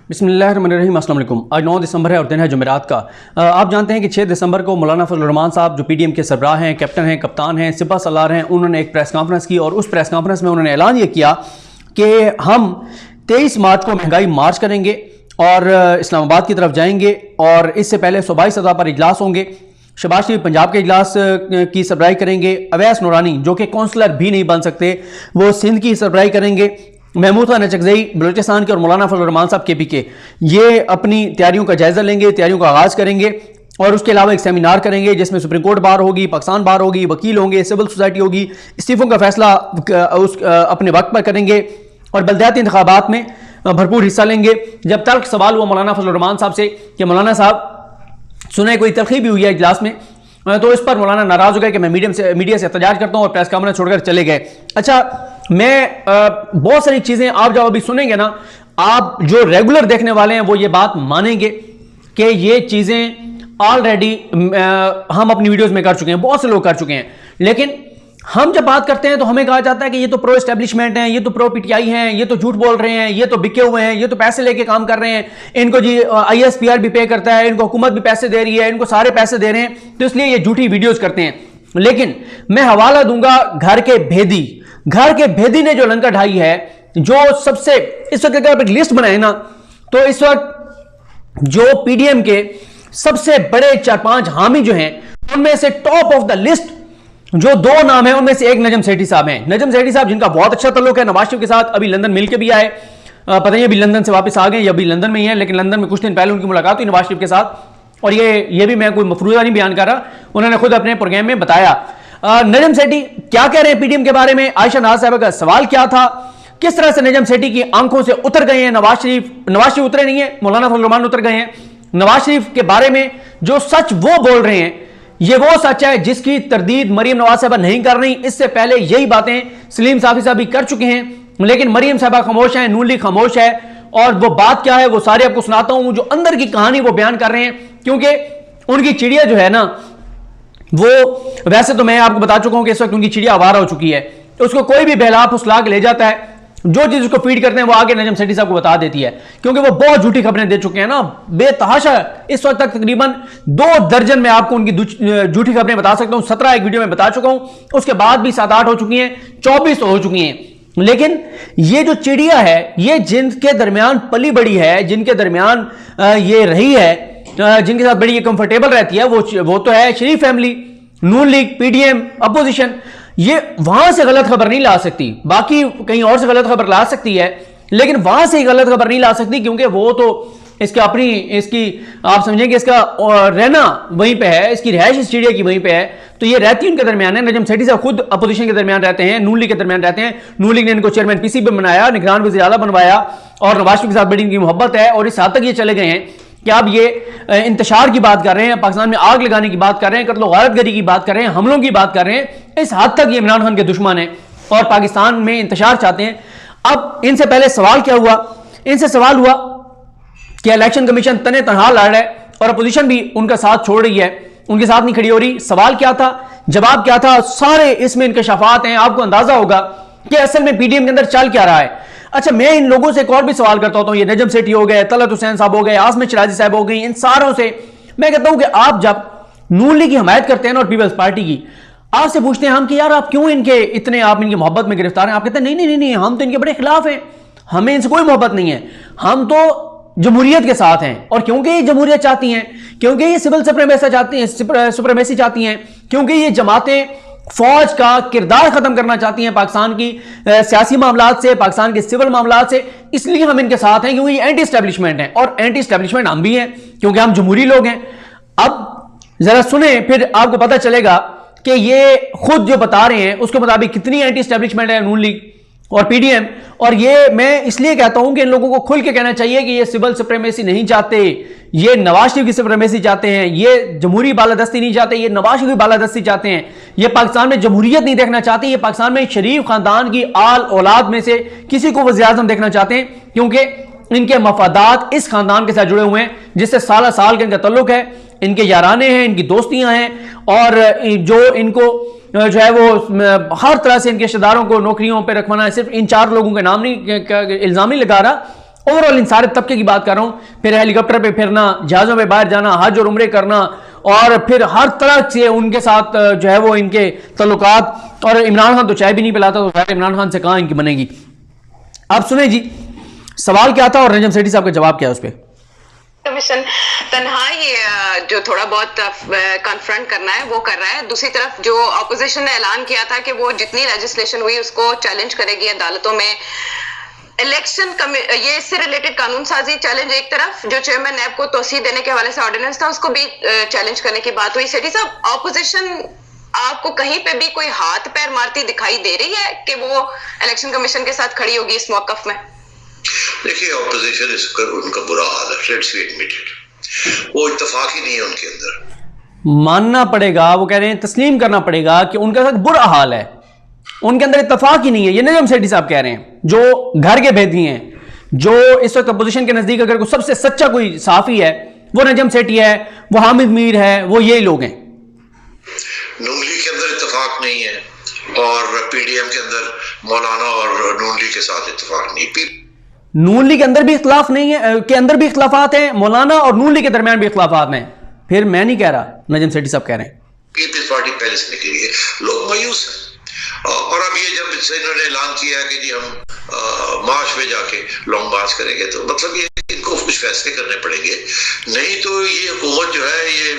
बिस्मिल्लाहिर्रहमानिर्रहीम। अस्सलाम वालेकुम। आज 9 दिसंबर है और दिन है जुमेरात का। आप जानते हैं कि 6 दिसंबर को मौलाना फजल रहमान साहब जो पीडीएम के सरबराह हैं, कैप्टन हैं, कप्तान हैं, सिपह सलार हैं, उन्होंने एक प्रेस कॉन्फ्रेंस की और उस प्रेस कॉन्फ्रेंस में उन्होंने ऐलान ये किया कि हम 23 मार्च को महंगाई मार्च करेंगे और इस्लामाबाद की तरफ जाएंगे और इससे पहले सूबाई सतह पर इजलास होंगे। शहबाज शरीफ पंजाब के इजलास की सरबराही करेंगे। अवैस नूरानी जो कि काउंसलर भी नहीं बन सकते वो सिंध की सरबराही करेंगे। महमूद खान नचकज़ई बलूचिस्तान के और मौलाना फजल रहमान साहब के पी के ये अपनी तैयारियों का जायजा लेंगे, तैयारियों का आगाज़ करेंगे और उसके अलावा एक सेमिनार करेंगे जिसमें सुप्रीम कोर्ट बार होगी, पाकिस्तान बार होगी, वकील होंगे, सिविल सोसाइटी होगी। इस्तीफ़ों का फैसला अपने वक्त पर करेंगे और बल्दियाती इंतखाबात में भरपूर हिस्सा लेंगे। जब तक सवाल हुआ मौलाना फजल रहमान साहब से कि मौलाना साहब सुने कोई तलखी भी हुई है इजलास में, तो इस पर मौलाना नाराज हो गए कि मैं मीडिया से एहतजाज करता हूं और प्रेस कॉन्फ्रेंस छोड़कर चले गए। अच्छा, मैं बहुत सारी चीजें आप जब अभी सुनेंगे ना, आप जो रेगुलर देखने वाले हैं वो ये बात मानेंगे कि ये चीजें ऑलरेडी हम अपनी वीडियोस में कर चुके हैं, बहुत से लोग कर चुके हैं। लेकिन हम जब बात करते हैं तो हमें कहा जाता है कि ये तो प्रो एस्टेब्लिशमेंट हैं, ये तो प्रो पीटीआई हैं, ये तो झूठ बोल रहे हैं, ये तो बिके हुए हैं, ये तो पैसे लेके काम कर रहे हैं, इनको जी ISPR भी पे करता है, इनको हुकूमत भी पैसे दे रही है, इनको सारे पैसे दे रहे हैं, तो इसलिए ये झूठी वीडियोस करते हैं। लेकिन मैं हवाला दूंगा घर के भेदी ने जो लंका ढाई है, जो सबसे इस वक्त अगर एक लिस्ट बनाए ना तो इस वक्त जो पीडीएम के सबसे बड़े 4-5 हामी जो हैं उनमें से टॉप ऑफ द लिस्ट जो 2 नाम है उनमें से एक नजम सेठी साहब हैं। नजम सेठी साहब जिनका बहुत अच्छा ताल्लुक है नवाज शरीफ के साथ, अभी लंदन मिल के भी आए, पता नहीं अभी लंदन से वापस आ गए या अभी लंदन में ही है, लेकिन लंदन में कुछ दिन पहले उनकी मुलाकात हुई नवाज शरीफ के साथ। और ये भी मैं कोई मफरूजा नहीं बयान कर रहा, उन्होंने खुद अपने प्रोग्राम में बताया। नजम सेठी क्या कह रहे हैं पीडीएम के बारे में, आयशा नाज साहब का सवाल क्या था, किस तरह से नजम सेठी की आंखों से उतर गए हैं नवाज शरीफ उतरे नहीं है, मौलाना फजल रहमान उतर गए हैं। नवाज शरीफ के बारे में जो सच वो बोल रहे हैं ये वो सच है जिसकी तरदीद मरियम नवाज साहबा नहीं कर रही। इससे पहले यही बातें सलीम साफी साहब भी कर चुके हैं, लेकिन मरियम साहबा खामोश है, नून लीग खामोश है। और वो बात क्या है वो सारे आपको सुनाता हूं, जो अंदर की कहानी वो बयान कर रहे हैं, क्योंकि उनकी चिड़िया जो है ना वो, वैसे तो मैं आपको बता चुका हूं कि इस वक्त उनकी चिड़िया आवारा हो चुकी है, उसको कोई भी बहला फुसला के ले जाता है, जो चीज उसको फीड करते हैं वो आगे नजम सेठी साहब को बता देती है, क्योंकि वो बहुत झूठी खबरें दे चुके हैं ना बेतहाशा। इस वक्त तक तकरीबन 2 दर्जन में आपको उनकी झूठी खबरें बता सकता हूं, 17 एक वीडियो में बता चुका हूं, उसके बाद भी 7-8 हो चुकी हैं, 24 हो चुकी हैं। लेकिन ये जो चिड़िया है ये जिनके दरमियान पली बड़ी है, जिनके दरमियान ये रही है, जिनके साथ बड़ी कंफर्टेबल रहती है, वो तो है शरीफ फैमिली, नून लीग, पीडीएम, अपोजिशन। ये वहां से गलत खबर नहीं ला सकती, बाकी कहीं और से गलत खबर ला सकती है, लेकिन वहां से गलत खबर नहीं ला सकती, क्योंकि वो तो इसकी आप समझेंगे इसका रहना वहीं पे है, इसकी रिहाइश इस चिड़िया की वहीं पे है, तो ये रहती उनके दरमियान है। नजम सेठी साहब खुद अपोजिशन के दरमियान रहते हैं, नून लीग के दरमियान रहते हैं। नून लीग ने इनको चेयरमैन पीसीबी बनाया, निगरान वज़ीर आला बनवाया और नवाज शरीफ के साथ बड़ी इनकी मोहब्बत है और इस हद तक ये चले गए हैं कि आप ये इंतशार की बात कर रहे हैं, पाकिस्तान में आग लगाने की बात कर रहे हैं, कत्ल गारतगरी की बात कर रहे हैं, हमलों की बात कर रहे हैं। इस हद तक ये इमरान खान के दुश्मन हैं और पाकिस्तान में इंतशार चाहते हैं। अब इनसे पहले सवाल क्या हुआ, इनसे सवाल हुआ कि इलेक्शन कमीशन तने तनहा लड़ रहा है और अपोजिशन भी उनका साथ छोड़ रही है, उनके साथ नहीं खड़ी हो रही। सवाल क्या था, जवाब क्या था, सारे इसमें इंकशाफात हैं, आपको अंदाजा होगा कि असल में पीडीएम के अंदर चल क्या रहा है। अच्छा, मैं इन लोगों से एक और भी सवाल करता हूं, ये नजम सेठी हो गए, तलत हुसैन साहब हो गए, आसम शराजी साहब हो गई, इन सारों से मैं कहता हूं कि आप जब नून लीग की हमायत करते हैं और पीपल्स पार्टी की, आपसे पूछते हैं हम कि यार आप क्यों आप इनकी मोहब्बत में गिरफ्तार हैं, आप कहते हैं नहीं हम तो इनके बड़े खिलाफ हैं, हमें इनसे कोई मोहब्बत नहीं है, हम तो जमहूरियत के साथ हैं। और क्योंकि ये जमहूरियत चाहती हैं, क्योंकि ये सिविल सुप्रीमेसी चाहती हैं, क्योंकि ये जमातें फौज का किरदार खत्म करना चाहती हैं पाकिस्तान की सियासी मामलात से, पाकिस्तान के सिविल मामलात से, इसलिए हम इनके साथ हैं, क्योंकि ये एंटी एस्टेब्लिशमेंट हैं और एंटी एस्टेब्लिशमेंट हम भी हैं, क्योंकि हम जमहूरी लोग हैं। अब जरा सुने, फिर आपको पता चलेगा कि ये खुद जो बता रहे हैं उसके मुताबिक कितनी एंटी एस्टेब्लिशमेंट है नून लीग और पीडीएम। और ये मैं इसलिए कहता हूं कि इन लोगों को खुल के कहना चाहिए कि ये सिविल सुप्रीमेसी नहीं चाहते, ये नवाज शरीफ की सुप्रीमेसी चाहते हैं, ये जमहूरी बालादस्ती नहीं चाहते, ये नवाज शरीफ की बालादस्ती चाहते हैं, ये पाकिस्तान में जमहूरियत नहीं देखना चाहते, ये पाकिस्तान में शरीफ खानदान की आल औलाद में से किसी को वज़ीर आज़म देखना चाहते हैं, क्योंकि इनके मफादात इस खानदान के साथ जुड़े हुए हैं जिससे साल साल का इनका तल्लुक है, इनके याराने हैं, इनकी दोस्तियां हैं, और जो इनको जो है वो हर तरह से इनके रिश्तेदारों को नौकरियों पर रखवाना है। सिर्फ इन 4 लोगों के नाम नहीं, इल्जाम नहीं लगा रहा, ओवरऑल इन सारे तबके की बात कर रहा हूं, फिर हेलीकॉप्टर पे फिरना, जहाजों पे बाहर जाना, हज और उम्रे करना, और फिर हर तरह से उनके साथ जो है वो इनके तल्लुकात। और इमरान खान तो चाय भी नहीं पिलाता, तो खैर इमरान खान से कहां इनकी बनेगी। आप सुने जी सवाल क्या था और नजम सेठी साहब का जवाब क्या है उस पर। कमीशन तन्हाई जो थोड़ा बहुत कन्फ्रंट करना है वो कर रहा है। दूसरी तरफ जो ऑपोजिशन ने ऐलान किया था कि वो जितनी लेजिस्लेशन हुई उसको चैलेंज करेगी अदालतों में। इलेक्शन ये इससे रिलेटेड कानून साजी चैलेंज एक तरफ, जो चेयरमैन नैब को तोसी देने के हवाले से ऑर्डिनेंस था उसको भी चैलेंज करने की बात हुई। सेठी साहब, ऑपोजिशन आपको कहीं पे भी कोई हाथ पैर मारती दिखाई दे रही है कि वो इलेक्शन कमीशन के साथ खड़ी होगी इस मौकफ में? देखिए, ऑपोजिशन इसका उनका बुरा हाल है, लेट्स बी एडमिटेड। वो इत्तेफाक ही नहीं है उनके अंदर। मानना पड़ेगा, वो कह रहे हैं तस्लीम करना पड़ेगा कि उनके साथ बुरा हाल है, उनके अंदर इत्तेफाक ही नहीं है। ये नजम सेठी साहब कह रहे हैं, जो घर के भेदी हैं, जो इस वक्त अपोजिशन के नजदीक अगर कोई सबसे सच्चा कोई साफी है वो नजम सेठी है, वो हामिद मीर है, वो यही लोग हैं। नून लीग के अंदर इत्तेफाक नहीं है और पीडीएम के अंदर मौलाना और नून लीग के साथ इत्तेफाक नहीं। नून लीग के अंदर भी इख्तलाफ नहीं है, के अंदर भी इख्तलाफात हैं, मौलाना और नून लीग के दरमियान भी इख्तलाफात हैं। फिर मैं नहीं कह रहा, नजम सेठी साहब कह रहे हैं पीपल्स पार्टी पहले से निकली है, लोग मायूस हैं। और अब ये जब इन्होंने ऐलान किया कि जी हम मार्च में जाके लॉन्ग मार्च करेंगे, तो मतलब ये इनको कुछ फैसले करने पड़ेंगे, नहीं तो ये हुकूमत जो है ये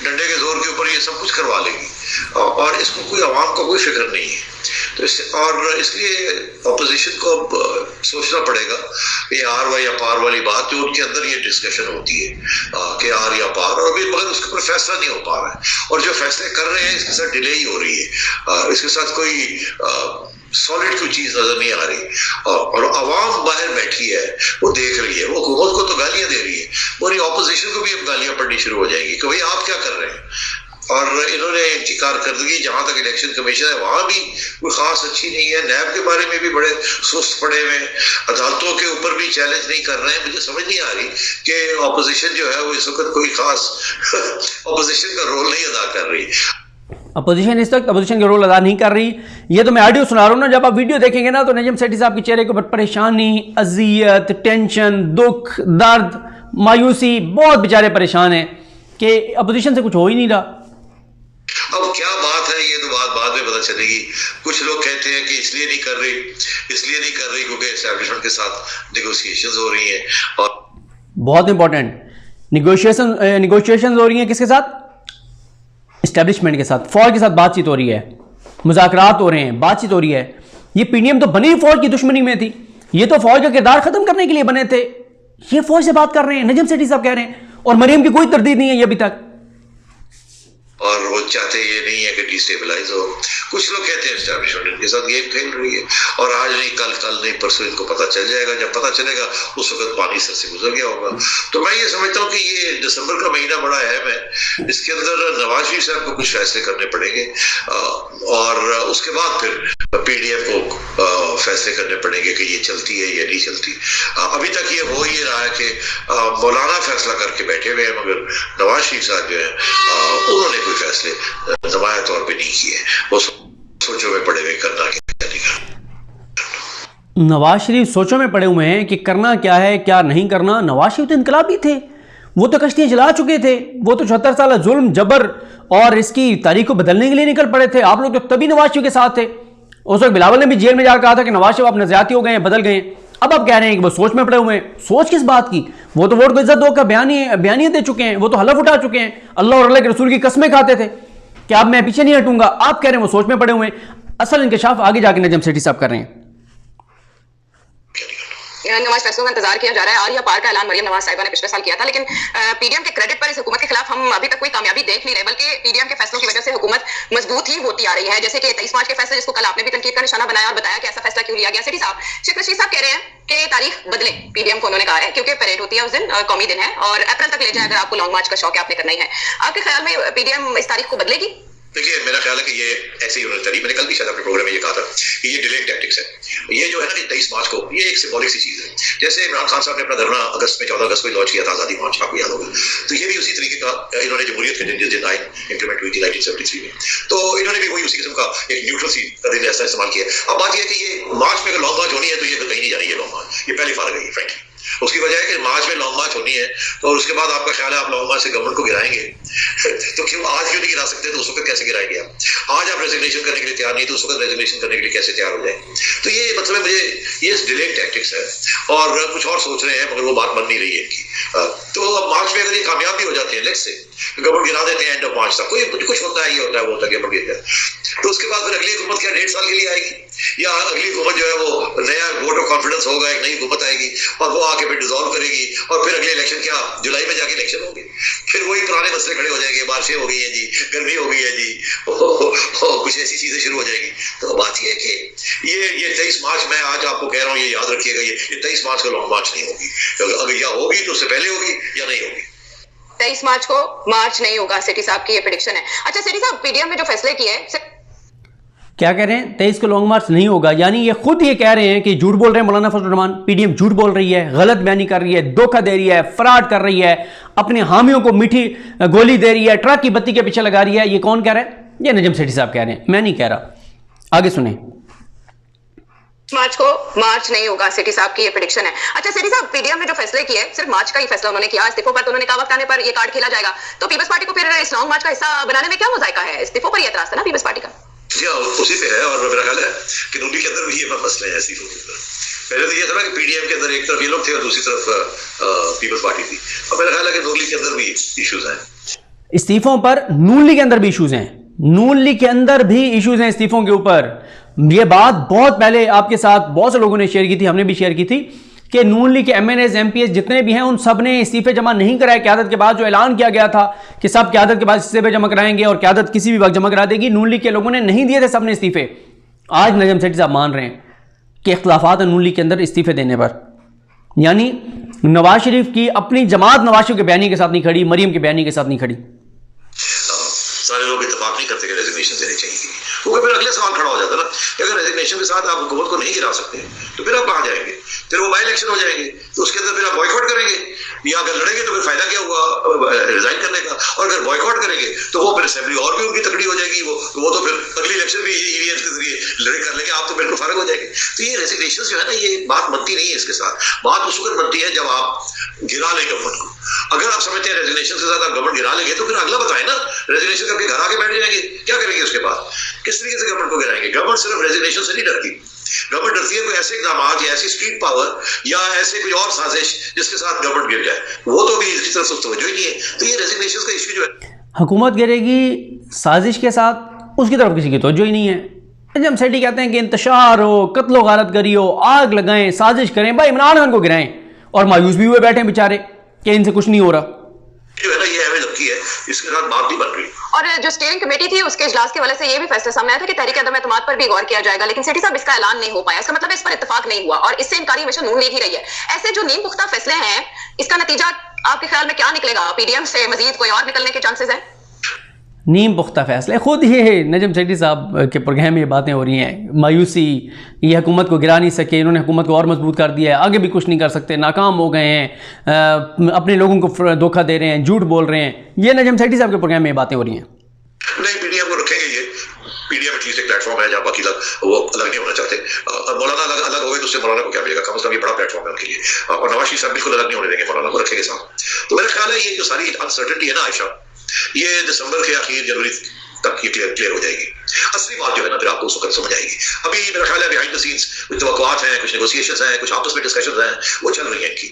डंडे के जोर के ऊपर ये सब कुछ करवा लेगी और इसको कोई आवाम का कोई फिक्र नहीं है। तो इसलिए अपोजिशन को अब सोचना पड़ेगा कि आर या पार वाली बात जो उनके अंदर ये डिस्कशन होती है कि आर या पार, और अभी मगर उसके ऊपर फैसला नहीं हो पा रहा है। और जो फैसले कर रहे हैं इसके साथ डिले ही हो रही है, इसके साथ कोई सॉलिड कोई चीज नजर नहीं आ रही। और आवाम बाहर बैठी है, वो देख रही है, वो हुकूमत को तो गालियां दे रही है, और ये ऑपोजिशन को भी अब गालियां पड़नी शुरू हो जाएगी कि भाई आप क्या कर रहे हैं। और इन्होंने इनकी कारकर्दगी जहां तक इलेक्शन कमीशन है वहां भी कोई खास अच्छी नहीं है। नैब के बारे में भी बड़े सुस्त पड़े हुए, अदालतों के ऊपर भी चैलेंज नहीं कर रहे हैं। मुझे समझ नहीं आ रही कि ऑपोजिशन जो है वो इस वक्त कोई खास ऑपोजिशन का रोल नहीं अदा कर रही। अपोजिशन इस वक्त अपोजिशन का रोल अदा नहीं कर रही। ये तो मैं ऑडियो सुना रहा हूँ ना, जब आप वीडियो देखेंगे ना तो नजम सेठी साहब के चेहरे के ऊपर परेशानी, अजियत, टेंशन, दुख, दर्द, मायूसी, बहुत बेचारे परेशान हैं कि अपोजिशन से कुछ हो ही नहीं रहा। अब क्या बात है ये तो बात बाद में पता चलेगी। कुछ लोग कहते हैं कि इसलिए नहीं कर रही क्योंकि एस्टैब्लिशमेंट के साथ नेगोशिएशंस हो रही हैं। और बहुत इंपॉर्टेंट, नेगोशिएशंस हो रही हैं किसके साथ? एस्टैब्लिशमेंट के साथ, फौज के साथ बातचीत हो रही है, मुज़ाकरात हो रहे हैं, बातचीत हो रही है। ये पीडीएम तो बनी फौज की दुश्मनी में थी, ये तो फौज का किरदार खत्म करने के लिए बने थे, ये फौज से बात कर रहे हैं, नजम सेठी साहब कह रहे हैं। और मरियम की कोई तरदीद नहीं है ये अभी तक, और वो चाहते ये नहीं है कि डिस्टेबलाइज हो। कुछ लोग कहते हैं एस्टैब्लिशमेंट इनके साथ गेम खेल रही है, और आज नहीं कल नहीं परसों इनको पता चल जाएगा। जब पता चलेगा उस वक्त पानी सर से गुजर गया होगा। तो मैं ये समझता हूँ कि ये दिसंबर का महीना बड़ा अहम है, इसके अंदर नवाज शरीफ साहब को कुछ फैसले करने पड़ेंगे और उसके बाद फिर पीडीएम को फैसले करने पड़ेंगे कि ये चलती है या नहीं चलती। अभी तक ये हो ही रहा है कि मौलाना फैसला करके बैठे हुए हैं, मगर नवाज शरीफ साहब जो है उन्होंने कोई फैसले नुमाया तौर पे नहीं किए। वो सोचों में पड़े हुए करना क्या नहीं करना। नवाज शरीफ सोचों में पड़े हुए हैं कि करना क्या है क्या नहीं करना। नवाज शरीफ तो इनकलाबी थे, वो तो कश्तियां जला चुके थे, वो तो 74 साल जुल्म जबर और इसकी तारीख को बदलने के लिए निकल पड़े थे। आप लोग तो तभी नवाज शरीफ के साथ थे। उस वक्त बिलावल ने भी जेल में जाकर कहा था कि नवाज शरीफ आप नज़रियाती हो गए हैं, बदल गए। अब आप कह रहे हैं कि वो सोच में पड़े हुए हैं। सोच किस बात की? वो तो वोट को इज्जत दो का बयानियत दे चुके हैं, वो तो हलफ उठा चुके हैं, अल्लाह और अल्लाह के रसूल की कस्में खाते थे कि अब मैं पीछे नहीं हटूंगा। आप कह रहे हैं वो सोच में पड़े हुए हैं। असल इंकशाफ आगे जाके नजम सेठी साहब कर रहे हैं। नवाज फैसलों का इंतजार किया जा रहा है। आर या पार का ऐलान मरियम नवाज साहिबा ने पिछले साल किया था, लेकिन पीडीएम के क्रेडिट पर इस हुकूमत के खिलाफ हम अभी तक कोई कामयाबी देख नहीं रहे, बल्कि पीडीएम के फैसलों की वजह से हुकूमत मजबूत ही होती आ रही है। जैसे कि 23 मार्च के फैसले, जिसको कल आपने भी तनकीद का निशाना बनाया और बताया कि ऐसा फैसला क्यों लिया गया। सेठी साहब, शेख रशीद साहब कह रहे हैं कि तारीख बदले, पीडीएम को उन्होंने कहा है, क्योंकि परेड होती है उस दिन, कौमी दिन है, और अप्रैल तक ले जाए अगर आपको लॉन्ग मार्च का शौक है, आपने करना ही है। आपके ख्याल में पीडीएम इस तारीख को बदलेगी? देखिए मेरा ख्याल है कि ये ऐसे ही होना चाहिए। मैंने कल भी शायद अपने प्रोग्राम में ये कहा था कि ये डिलेइंग टैक्टिक्स है। ये जो है ना कि 23 मार्च को, ये एक सिंबॉलिक सी चीज है। जैसे इमरान खान साहब ने अपना धरना 14 अगस्त को लॉन्च किया था, आजादी मार्च, आपको याद होगा। तो ये भी उसी तरीके का, इन्होंने जमहूरियत के दिन जिस दिन आइन इंप्लीमेंट हुई थी 1973 में, तो इन्होंने भी वही उसी किस्म का एक न्यूट्रल सी का दिन ऐसा इस्तेमाल किया। अब बात यह है कि ये मार्च में अगर लॉन्ग मार्च होनी है तो ये कहीं नहीं जा रही है लॉन्ग मार्च, ये पहले फार गई है फ्रेंकली। उसकी वजह है कि मार्च में लॉन्ग मार्च होनी है, तो उसके बाद आपका ख्याल है आप लॉन्ग मार्च से गवर्नमेंट को गिराएंगे तो क्यों आज क्यों नहीं गिरा सकते? तो उस वक्त कैसे गिराएंगे आप? आज आप रेजिग्नेशन करने के लिए तैयार नहीं, तो उस वक्त रेजिग्नेशन करने के लिए कैसे तैयार हो जाएंगे? तो ये मतलब है मुझे ये डिलेइंग टैक्टिक्स है, और कुछ और सोच रहे हैं मगर वो बात बन नहीं रही है इनकी। तो अब मार्च में अगर ये कामयाब भी हो जाते हैं, लेट्स से गवर्नमेंट गिरा देते हैं एंड ऑफ मार्च तक, कोई कुछ होता है, ये होता है वो होता है, गवर्नमेंट गिर जाए, तो उसके बाद फिर अगली हुकूमत क्या 1.5 साल के लिए आएगी, या अगली हुकूमत जो है वो नया वोट ऑफ कॉन्फिडेंस होगा, एक नई हुकूमत आएगी और वो आके फिर डिसॉल्व करेगी, और फिर अगले इलेक्शन क्या जुलाई में जाके इलेक्शन होंगे, फिर वही पुराने मसले खड़े हो जाएंगे, बारिशें हो गई है जी, गर्मी हो गई है जी, कुछ ऐसी चीजें शुरू हो जाएगी। तो बात यह है कि ये 23 मार्च, मैं आज आपको कह रहा हूँ, ये याद रखिएगा, ये 23 मार्च को लॉन्ग मार्च नहीं होगी, अगर या होगी तो उससे पहले होगी या नहीं होगी। 23 मार्च को मार्च नहीं होगा, सेठी साहब की ये प्रेडिक्शन है। अच्छा सेठी साहब, पीडीएम में जो फैसले किए क्या कह रहे हैं? 23 को लॉन्ग मार्च नहीं होगा, यानी ये खुद ये कह रहे हैं कि झूठ बोल रहे हैं मौलाना फजल रहमान, पीडीएम झूठ बोल रही है, गलत बयानी कर रही है, धोखा दे रही है, फ्रॉड कर रही है, अपने हामियों को मीठी गोली दे रही है, ट्रक की बत्ती के पीछे लगा रही है। ये कौन कह रहा है? ये नजम सेठी साहब कह रहे हैं, मैं नहीं कह रहा। आगे सुने। मार्च को मार्च नहीं होगा, सेठी साहब की ये प्रेडिक्शन है। अच्छा सेठी साहब, पीडीएम में जो फैसले किए, सिर्फ मार्च का ही फैसला उन्होंने किया, इस्तीफों पर तो उन्होंने कहा वक्त आने पर ये कार्ड खेला जाएगा, तो पीपल्स पार्टी को फिर इस लॉन्ग मार्च का हिस्सा बनाने में क्या मुजायका है? इस्तीफों पर ये एतराज था ना पीपल्स पार्टी का। जी हाँ, उसी पे है, और मेरा ख्याल है कि नूनी के अंदर भी ये मसले हैं इस्तीफों के अंदर। पहले तो ये था ना कि पीडीएम के अंदर एक तरफ ये लोग थे और दूसरी तरफ पीपल्स पार्टी थी, और मेरा ख्याल है कि नून लीग के अंदर भी इश्यूज हैं। इस्तीफों पर नून लीग के अंदर भी इश्यूज हैं, नून लीग के अंदर भी इश्यूज हैं इस्तीफों के ऊपर। ये बात बहुत पहले आपके साथ बहुत से लोगों ने शेयर की थी, हमने भी शेयर की थी कि नून लीग के एमएनएस एमपीएस जितने भी हैं उन सब ने इस्तीफे जमा नहीं कराए। क़यादत के बाद जो ऐलान किया गया था कि सब क़यादत के बाद इस्तीफे जमा कराएंगे और क़यादत किसी भी वक्त जमा करा देगी, नून लीग के लोगों ने नहीं दिए थे सब ने इस्तीफे। आज नजम सेठी साहब मान रहे हैं कि इख्तिलाफात नून लीग के अंदर इस्तीफे देने पर, यानी नवाज शरीफ की अपनी जमात नवाज शरीफ के बयानी के साथ नहीं खड़ी, मरियम के बयानी के साथ नहीं खड़ी। सारे लोग इत्तेफाक नहीं करते कि रेजिग्नेशन देनी चाहिए, क्योंकि फिर अगले सवाल खड़ा हो जाता है ना कि अगर रेजिग्नेशन के साथ आप हुकूमत को नहीं गिरा सकते तो फिर आप कहाँ जाएंगे? फिर वो बाई इलेक्शन हो जाएंगे, तो उसके अंदर फिर आप बॉयकॉट करेंगे, या अगर लड़ेंगे तो फिर फायदा क्या हुआ रिजाइन करने का? और अगर बॉयकॉट करेंगे तो वो फिर असेंबली और भी उनकी तकड़ी हो जाएगी, वो तो फिर अगली इलेक्शन भी ईवीएम के जरिए लड़े कर लेंगे, आप तो बिल्कुल फारग हो जाएंगे। तो ये रेजिग्नेशन जो है ना, ये बात बनती नहीं है इसके साथ। बात उस वक्त बनती है जब आप गिरा लें गवर्नमेंट को। अगर आप समझते हैं रेजिग्नेशन के साथ आप गवर्नमेंट गिरा लेंगे तो फिर अगला बताएं ना, रेजिग्नेशन करके घर आके बैठ जाएंगे, क्या करेंगे उसके बाद? किस तरीके से गवर्नमेंट को गिराएंगे? गवर्नमेंट सिर्फ रेजिग्नेशन से नहीं डरती, गवर्नमेंट डरती है कोई ऐसे इकदाम या ऐसी स्ट्रीट पावर या ऐसे कोई और साजिश जिसके साथ गवर्नमेंट गिर जाए, वो तो भी इसकी तरफ तवज्जो ही नहीं है। तो ये रेजिग्नेशन का इश्यू जो है, हुकूमत गिरेगी साजिश के साथ, उसकी तरफ किसी की तवज्जो ही नहीं है। नजम सेठी कहते हैं कि इंतशार हो, कत्लो गारत करी हो, आग लगाएं, साजिश करें, भाई इमरान खान को गिराएं, और मायूस भी हुए बैठे बेचारे कि इनसे कुछ नहीं हो रहा। जो है ना, ये हमें लगती है इसके साथ बात नहीं बन रही। और जो स्टीयरिंग कमेटी थी उसके इजलास के हवाले से ये भी फैसला सामने आया था कि तहरीक अदम एतमाद पर भी गौर किया जाएगा, लेकिन सेठी साहब इसका ऐलान नहीं हो पाया। इसका मतलब इस पर इत्तेफाक नहीं हुआ, और इससे इनकारी हमेशा नून लीग ही रही है। ऐसे जो नीम पुख्ता फैसले हैं, इसका नतीजा आपके ख्याल में क्या निकलेगा? पीडीएम से मजीद कोई और निकलने के चांसेस हैं? नीम पुख्ता फैसले, खुद ये नजम सेठी साहब के प्रोग्राम में ये बातें हो रही हैं, मायूसी, ये हुकूमत को गिरा नहीं सके, इन्होंने हुकूमत को और मजबूत कर दिया है, आगे भी कुछ नहीं कर सकते, नाकाम हो गए हैं, अपने लोगों को धोखा दे रहे हैं, झूठ बोल रहे हैं। ये नजम सेठी साहब के प्रोग्राम में ये बातें हो रही हैं। नहीं, पीडीएम को रखेंगे, ये पीडीएम एटलीस्ट एक प्लेटफॉर्म है जहाँ बाकी लोग वो अलग नहीं होना चाहते। मौलाना अलग हो गए तो उससे मौलाना को क्या मिलेगा? कम से कम ये बड़ा प्लेटफॉर्म है उनके लिए, और नवाज शरीफ साहब बिल्कुल अलग नहीं होने देंगे, मौलाना को रखेंगे साथ। तो मेरा ख्याल है ये जो सारी अनसर्टेनिटी है ना आयशा, ये दिसंबर के आखिर जनवरी तक ये क्लियर हो जाएगी। असली बात जो है ना फिर आपको उस वक्त समझ आएगी। अभी मेरा ख्याल है बिहाइंड द सीन्स कुछ तवक्कुआत हैं, कुछ नेगोशिएशंस हैं, कुछ आपस में डिस्कशंस हैं, वो चल रही हैं इनकी,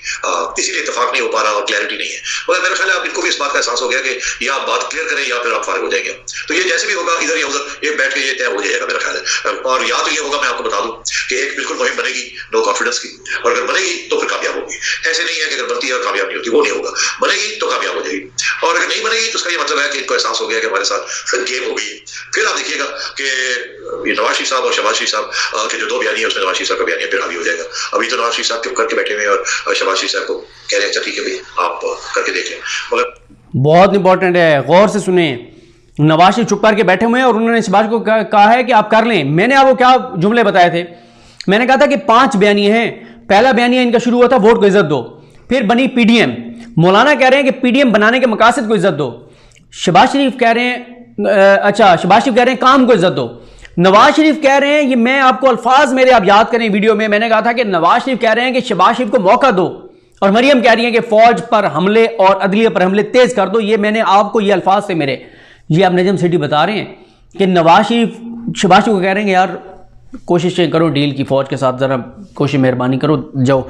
इसीलिए इत्तेफाक नहीं हो पा रहा और क्लैरिटी नहीं है। मगर मेरा ख्याल है अब इनको भी इस बात का एहसास हो गया कि या आप बात क्लियर करें या फिर आप फारिग हो जाएंगे। तो ये जैसे भी होगा इधर या उधर एक बैठ के ये तय हो जाएगा मेरा ख्याल है। और या तो ये होगा, मैं आपको बता दूं कि एक बिल्कुल मुहिम बनेगी नो कॉन्फिडेंस की, और अगर बनेगी तो फिर कामयाब होगी। ऐसे नहीं है कि अगर बनती है और कामयाब नहीं होती, वो नहीं होगा। बनेगी तो कामयाब हो जाएगी, और अगर नहीं बनेगी तो उसका ये मतलब है कि इनको एहसास हो गया कि हमारे साथ गेम हो गई। फिर आप देखिएगा कि ये नवाज शरीफ साहब और शहबाज शरीफ साहब के जो दो बयानी है उसमें नवाज शरीफ साहब का बयानी फिर हावी हो जाएगा। अभी तो नवाज शरीफ साहब चुप करके बैठे हुए हैं और शहबाज शरीफ साहब को कह रहे हैं अच्छा ठीक है भाई आप करके देख लें। मगर बहुत इंपॉर्टेंट है, गौर से सुने। नवाज शरीफ चुप करके बैठे हुए हैं और उन्होंने शहबाज को कहा है कि आप कर लें। मैंने आपको क्या जुमले बताए थे? मैंने कहा था कि 5 बयानिए हैं। पहला बयानिया इनका शुरू हुआ था वोट को इज्जत दो, फिर बनी पीडीएम। मौलाना कह रहे हैं कि पीडीएम बनाने के मकासद को इज्जत दो। शहबाज शरीफ कह रहे हैं शहबाज शरीफ कह रहे हैं काम को इज्जत दो। नवाज शरीफ कह रहे हैं, ये मैं आपको अल्फाज मेरे आप याद करें, वीडियो में मैंने कहा था कि नवाज शरीफ कह रहे हैं कि शहबाज शरीफ को मौका दो, और मरियम कह रही है कि फौज पर हमले और अदलिया पर हमले तेज कर दो। ये मैंने आपको ये अल्फाज से मेरे, ये आप नजम सिटी बता रहे हैं कि नवाज शरीफ शहबाज शरीफ को कह रहे हैं कि यार कोशिशें करो डील की, फौज के साथ जरा कोशिश मेहरबानी करो जाओ।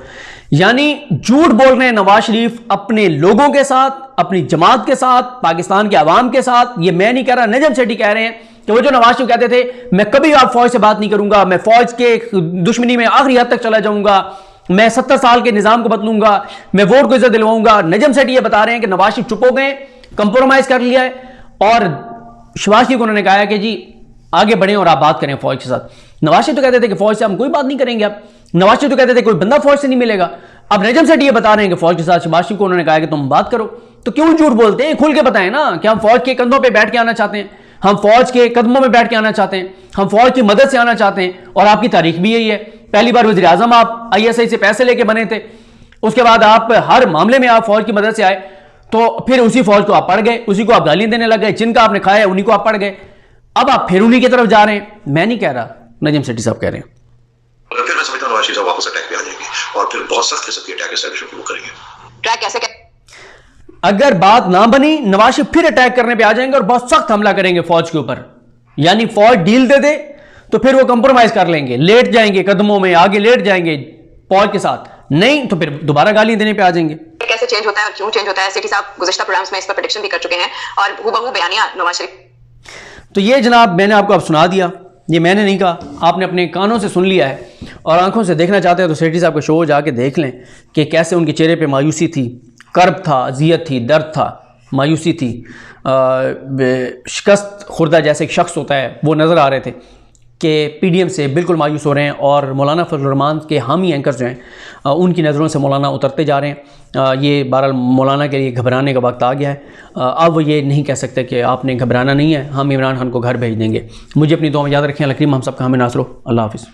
यानी झूठ बोल रहे हैं नवाज शरीफ अपने लोगों के साथ, अपनी जमात के साथ, पाकिस्तान के अवाम के साथ। ये मैं नहीं कह रहा, नजम सेठी कह रहे हैं कि वो जो नवाज शरीफ कहते थे मैं कभी आप फौज से बात नहीं करूंगा, मैं फौज के दुश्मनी में आखिरी हद तक चला जाऊंगा, मैं 70 साल के निजाम को बदलूंगा, मैं वोट को इज्जत दिलवाऊंगा। नजम सेठी ये बता रहे हैं कि नवाज शरीफ चुप हो गए, कंप्रोमाइज कर लिया है, और शहबाज शरीफ को उन्होंने कहा है कि जी आगे बढ़े और आप बात करें फौज के साथ। नवाज शरीफ तो कहते थे कि फौज से हम कोई बात नहीं करेंगे। अब नवाज शरीफ तो कहते थे कोई बंदा फौज से नहीं मिलेगा। अब नजम सेठी ये बता रहे हैं कि फौज के साथ शहबाज शरीफ को उन्होंने कहा कि तुम बात करो। तो क्यों झूठ बोलते हैं? खुल के बताएं ना कि हम फौज के कंधों पे बैठ के आना चाहते हैं, हम फौज के कदमों में बैठ के आना चाहते हैं, हम फौज की मदद से आना चाहते हैं। और आपकी तारीख भी यही है, पहली बार वज़ीर आज़म आप ISI से पैसे लेके बने थे, उसके बाद आप हर मामले में आप फौज की मदद से आए, तो फिर उसी फौज को आप पढ़ गए, उसी को आप गालियां देने लग गए, जिनका आपने खाया उन्हीं को आप पढ़ गए। अब आप फिर उन्हीं की तरफ जा रहे हैं। मैं नहीं कह रहा, नजम सेठी साहब कह रहे हैं। फिर मैं समझता हूं नवाज शरीफ साहब वापस अटैक पे आ जाएंगे और फिर बहुत सख्त किस्म की अटैक शुरू करेंगे। ट्रैक कैसे अगर बात ना बनी, नवाज शरीफ फिर अटैक करने पे आ जाएंगे और बहुत सख्त हमला करेंगे फौज के ऊपर। यानी फौज डील दे दे तो फिर वो कंप्रोमाइज कर लेंगे, लेट जाएंगे कदमों में, आगे लेट जाएंगे फौज के साथ, नहीं तो फिर दोबारा गाली देने पे आ जाएंगे। कैसे चेंज होता है और क्यों चेंज होता है, सेठी साहब गुज़िश्ता प्रोग्राम्स में इस पर प्रेडिक्शन भी कर चुके हैं और हूबहू बयानिया नवाज शरीफ। तो ये जनाब मैंने आपको अब सुना दिया, ये मैंने नहीं कहा, आपने अपने कानों से सुन लिया है। और आंखों से देखना चाहते हैं तो सेठी साहब का शो जाके देख लें कि कैसे उनके चेहरे पे मायूसी थी, कर्ब था, अजियत थी, दर्द था, मायूसी थी, शिकस्त खुर्दा जैसे एक शख्स होता है वो नज़र आ रहे थे कि पीडीएम से बिल्कुल मायूस हो रहे हैं। और मौलाना फजलुर रहमान के हामी एंकर्स जो हैं उनकी नज़रों से मौलाना उतरते जा रहे हैं। ये बहरहाल मौलाना के लिए घबराने का वक्त आ गया है। अब वो ये नहीं कह सकते कि आपने घबराना नहीं है, हम इमरान खान को घर भेज देंगे। मुझे अपनी दुआ में याद रखें। अल्लाह करीम हम सबका हमें नासरो। अल्लाह हाफ़िज़।